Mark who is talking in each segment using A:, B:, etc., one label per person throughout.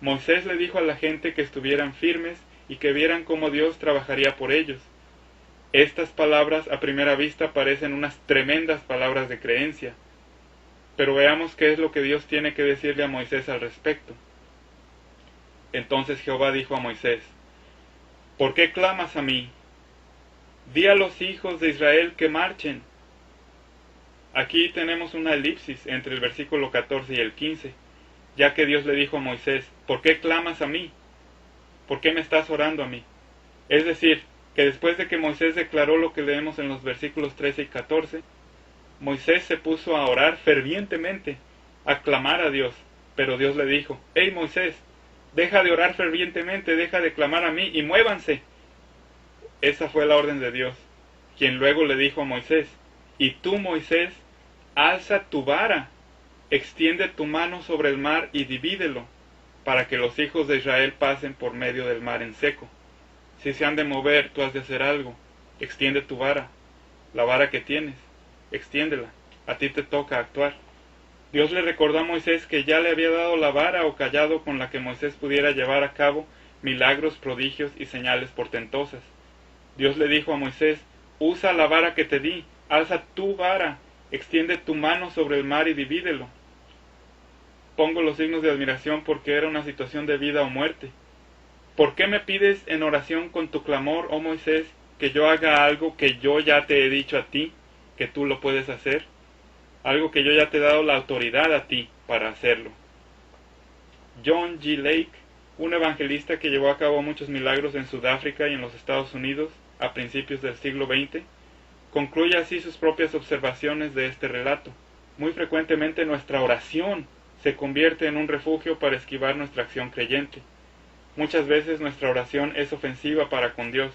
A: Moisés le dijo a la gente que estuvieran firmes y que vieran cómo Dios trabajaría por ellos. Estas palabras a primera vista parecen unas tremendas palabras de creencia, pero veamos qué es lo que Dios tiene que decirle a Moisés al respecto. Entonces Jehová dijo a Moisés: ¿Por qué clamas a mí? Di a los hijos de Israel que marchen. Aquí tenemos una elipsis entre el versículo 14 y el 15, ya que Dios le dijo a Moisés: ¿Por qué clamas a mí? ¿Por qué me estás orando a mí? Es decir, que después de que Moisés declaró lo que leemos en los versículos 13 y 14, Moisés se puso a orar fervientemente, a clamar a Dios, pero Dios le dijo: «Hey Moisés, deja de orar fervientemente, deja de clamar a mí y muévanse». Esa fue la orden de Dios, quien luego le dijo a Moisés: «Y tú, Moisés, alza tu vara, extiende tu mano sobre el mar y divídelo, para que los hijos de Israel pasen por medio del mar en seco. Si se han de mover, tú has de hacer algo. Extiende tu vara, la vara que tienes, extiéndela, a ti te toca actuar». Dios le recordó a Moisés que ya le había dado la vara o cayado con la que Moisés pudiera llevar a cabo milagros, prodigios y señales portentosas. Dios le dijo a Moisés: «Usa la vara que te di, alza tu vara, extiende tu mano sobre el mar y divídelo». Pongo los signos de admiración porque era una situación de vida o muerte. ¿Por qué me pides en oración con tu clamor, oh Moisés, que yo haga algo que yo ya te he dicho a ti, que tú lo puedes hacer? Algo que yo ya te he dado la autoridad a ti para hacerlo. John G. Lake, un evangelista que llevó a cabo muchos milagros en Sudáfrica y en los Estados Unidos a principios del siglo XX, concluye así sus propias observaciones de este relato. Muy frecuentemente nuestra oración se convierte en un refugio para esquivar nuestra acción creyente. Muchas veces nuestra oración es ofensiva para con Dios,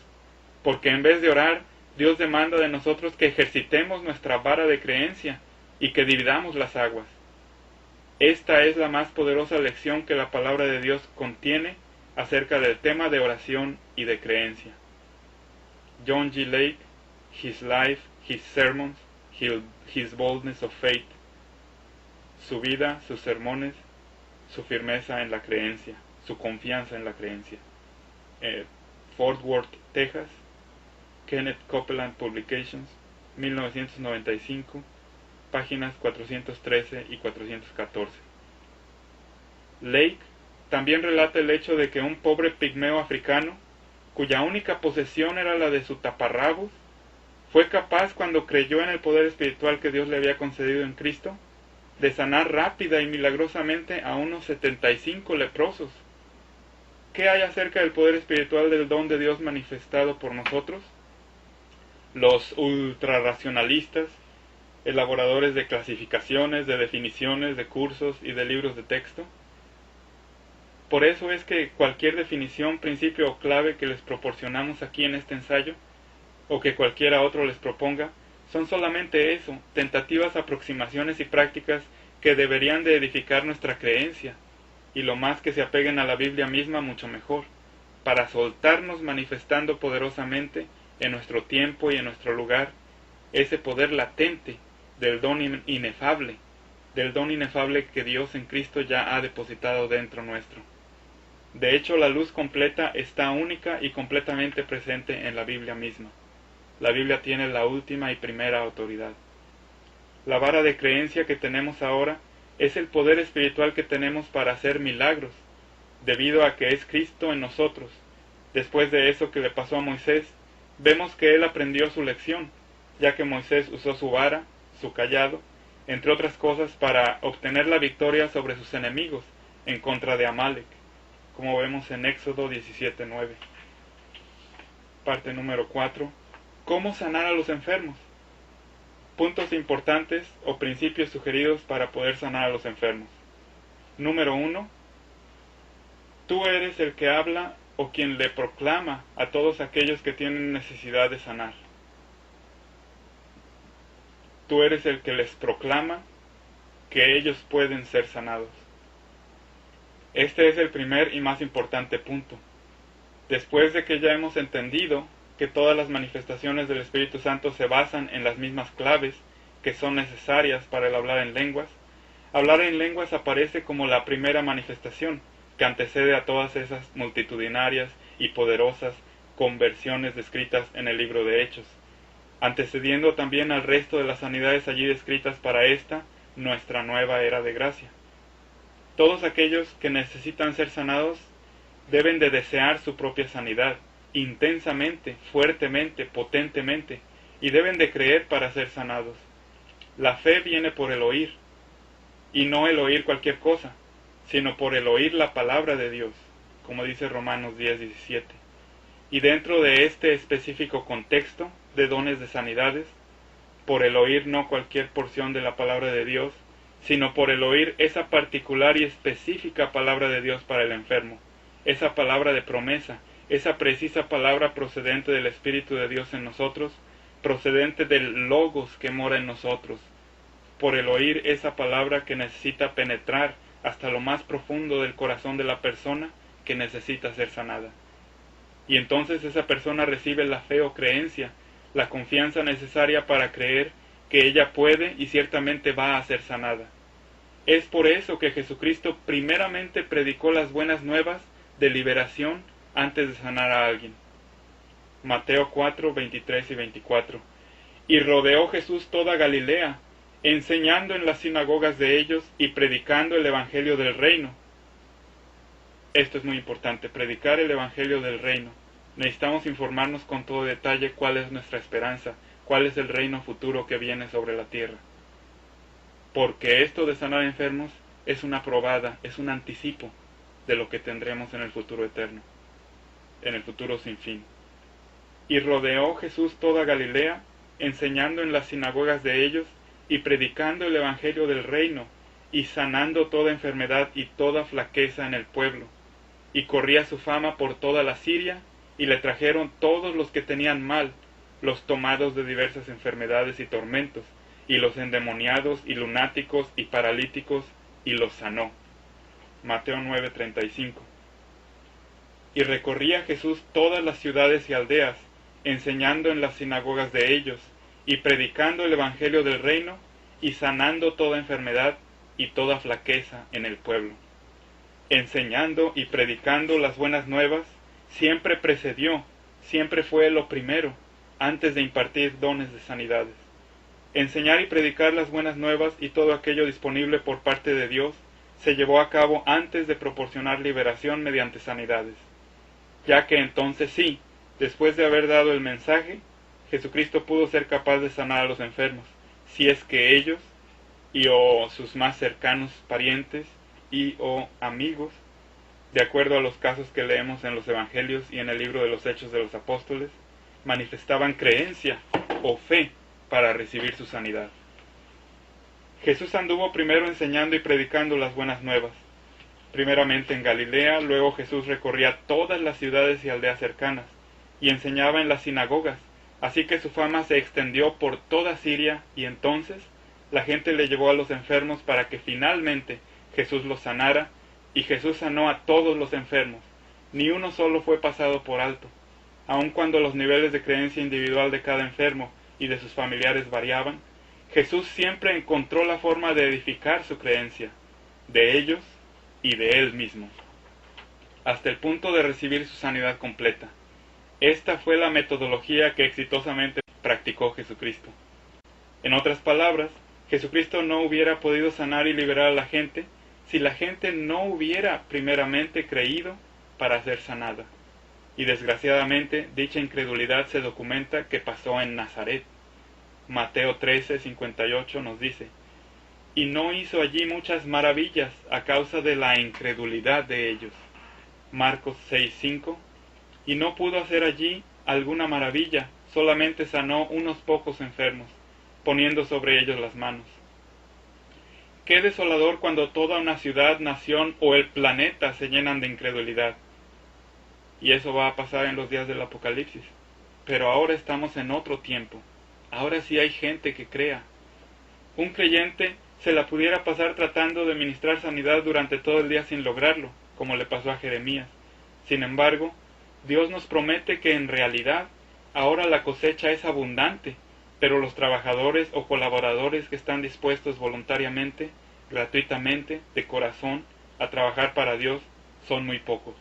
A: porque en vez de orar, Dios demanda de nosotros que ejercitemos nuestra vara de creencia y que dividamos las aguas. Esta es la más poderosa lección que la palabra de Dios contiene acerca del tema de oración y de creencia. John G. Lake, His Life, His Sermons, His Boldness of Faith. Su vida, sus sermones, su firmeza en la creencia, su confianza en la creencia. Fort Worth, Texas, Kenneth Copeland Publications, 1995, páginas 413 y 414. Lake también relata el hecho de que un pobre pigmeo africano, cuya única posesión era la de su taparrabos, fue capaz, cuando creyó en el poder espiritual que Dios le había concedido en Cristo, de sanar rápida y milagrosamente a unos 75 leprosos. ¿Qué hay acerca del poder espiritual del don de Dios manifestado por nosotros? Los ultrarracionalistas, elaboradores de clasificaciones, de definiciones, de cursos y de libros de texto. Por eso es que cualquier definición, principio o clave que les proporcionamos aquí en este ensayo, o que cualquiera otro les proponga, son solamente eso, tentativas aproximaciones y prácticas que deberían de edificar nuestra creencia, y lo más que se apeguen a la Biblia misma mucho mejor, para soltarnos manifestando poderosamente en nuestro tiempo y en nuestro lugar ese poder latente del don inefable, que Dios en Cristo ya ha depositado dentro nuestro. De hecho, la luz completa está única y completamente presente en la Biblia misma. La Biblia tiene la última y primera autoridad. La vara de creencia que tenemos ahora es el poder espiritual que tenemos para hacer milagros, debido a que es Cristo en nosotros. Después de eso que le pasó a Moisés, vemos que él aprendió su lección, ya que Moisés usó su vara, su cayado, entre otras cosas, para obtener la victoria sobre sus enemigos en contra de Amalek, como vemos en Éxodo 17:9. Parte número 4. ¿Cómo sanar a los enfermos? Puntos importantes o principios sugeridos para poder sanar a los enfermos. Número 1. Tú eres el que habla o quien le proclama a todos aquellos que tienen necesidad de sanar. Tú eres el que les proclama que ellos pueden ser sanados. Este es el primer y más importante punto. Después de que ya hemos entendido que todas las manifestaciones del Espíritu Santo se basan en las mismas claves que son necesarias para el hablar en lenguas aparece como la primera manifestación, que antecede a todas esas multitudinarias y poderosas conversiones descritas en el libro de Hechos, antecediendo también al resto de las sanidades allí descritas para esta, nuestra nueva era de gracia. Todos aquellos que necesitan ser sanados deben de desear su propia sanidad, intensamente, fuertemente, potentemente, y deben de creer para ser sanados. La fe viene por el oír, y no el oír cualquier cosa, sino por el oír la palabra de Dios, como dice Romanos 10:17. Y dentro de este específico contexto de dones de sanidades, por el oír no cualquier porción de la palabra de Dios, sino por el oír esa particular y específica palabra de Dios para el enfermo, esa palabra de promesa, esa precisa palabra procedente del Espíritu de Dios en nosotros, procedente del Logos que mora en nosotros, por el oír esa palabra que necesita penetrar hasta lo más profundo del corazón de la persona que necesita ser sanada. Y entonces esa persona recibe la fe o creencia, la confianza necesaria para creer que ella puede y ciertamente va a ser sanada. Es por eso que Jesucristo primeramente predicó las buenas nuevas de liberación antes de sanar a alguien. Mateo 4, 23 y 24. Y rodeó Jesús toda Galilea, enseñando en las sinagogas de ellos y predicando el evangelio del reino. Esto es muy importante, predicar el evangelio del reino. Necesitamos informarnos con todo detalle cuál es nuestra esperanza, cuál es el reino futuro que viene sobre la tierra. Porque esto de sanar enfermos es una probada, es un anticipo de lo que tendremos en el futuro eterno, en el futuro sin fin. Y rodeó Jesús toda Galilea, enseñando en las sinagogas de ellos y predicando el evangelio del reino, y sanando toda enfermedad y toda flaqueza en el pueblo. Y corría su fama por toda la Siria, y le trajeron todos los que tenían mal, los tomados de diversas enfermedades y tormentos, y los endemoniados y lunáticos y paralíticos, y los sanó. Mateo 9:35. Y recorría Jesús todas las ciudades y aldeas, enseñando en las sinagogas de ellos, y predicando el evangelio del reino, y sanando toda enfermedad y toda flaqueza en el pueblo. Enseñando y predicando las buenas nuevas, siempre precedió, siempre fue lo primero, antes de impartir dones de sanidades. Enseñar y predicar las buenas nuevas y todo aquello disponible por parte de Dios se llevó a cabo antes de proporcionar liberación mediante sanidades, ya que entonces sí, después de haber dado el mensaje, Jesucristo pudo ser capaz de sanar a los enfermos, si es que ellos y o sus más cercanos parientes y o amigos, de acuerdo a los casos que leemos en los Evangelios y en el libro de los Hechos de los Apóstoles, manifestaban creencia o fe para recibir su sanidad. Jesús anduvo primero enseñando y predicando las buenas nuevas, primeramente en Galilea, luego Jesús recorría todas las ciudades y aldeas cercanas, y enseñaba en las sinagogas, así que su fama se extendió por toda Siria, y entonces la gente le llevó a los enfermos para que finalmente Jesús los sanara, y Jesús sanó a todos los enfermos, ni uno solo fue pasado por alto. Aun cuando los niveles de creencia individual de cada enfermo y de sus familiares variaban, Jesús siempre encontró la forma de edificar su creencia, de ellos y de él mismo, hasta el punto de recibir su sanidad completa. Esta fue la metodología que exitosamente practicó Jesucristo. En otras palabras, Jesucristo no hubiera podido sanar y liberar a la gente si la gente no hubiera primeramente creído para ser sanada. Y desgraciadamente dicha incredulidad se documenta que pasó en Nazaret. Mateo 13:58 nos dice: y no hizo allí muchas maravillas a causa de la incredulidad de ellos. Marcos 6:5. Y no pudo hacer allí alguna maravilla, solamente sanó unos pocos enfermos, poniendo sobre ellos las manos. Qué desolador cuando toda una ciudad, nación o el planeta se llenan de incredulidad. Y eso va a pasar en los días del Apocalipsis. Pero ahora estamos en otro tiempo. Ahora sí hay gente que crea. Un creyente se la pudiera pasar tratando de ministrar sanidad durante todo el día sin lograrlo, como le pasó a Jeremías. Sin embargo, Dios nos promete que en realidad ahora la cosecha es abundante, pero los trabajadores o colaboradores que están dispuestos voluntariamente, gratuitamente, de corazón, a trabajar para Dios, son muy pocos.